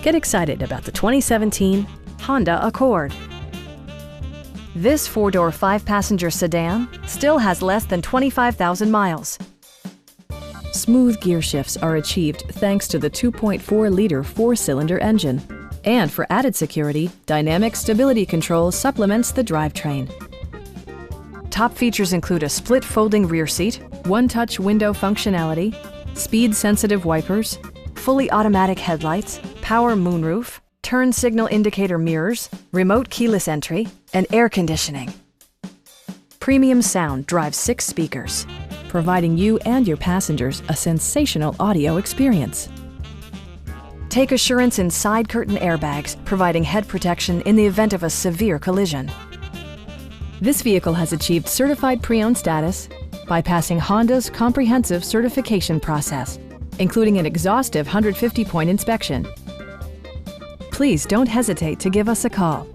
Get excited about the 2017 Honda Accord. This four-door, five-passenger sedan still has less than 25,000 miles. Smooth gear shifts are achieved thanks to the 2.4-liter four-cylinder engine. And for added security, dynamic stability control supplements the drivetrain. Top features include a split folding rear seat, one-touch window functionality, speed-sensitive wipers, fully automatic headlights, power moonroof, turn signal indicator mirrors, remote keyless entry, and air conditioning. Premium sound drives 6 speakers, providing you and your passengers a sensational audio experience. Take assurance in side curtain airbags, providing head protection in the event of a severe collision. This vehicle has achieved certified pre-owned status by passing Honda's comprehensive certification process, including an exhaustive 150-point inspection. Please don't hesitate to give us a call.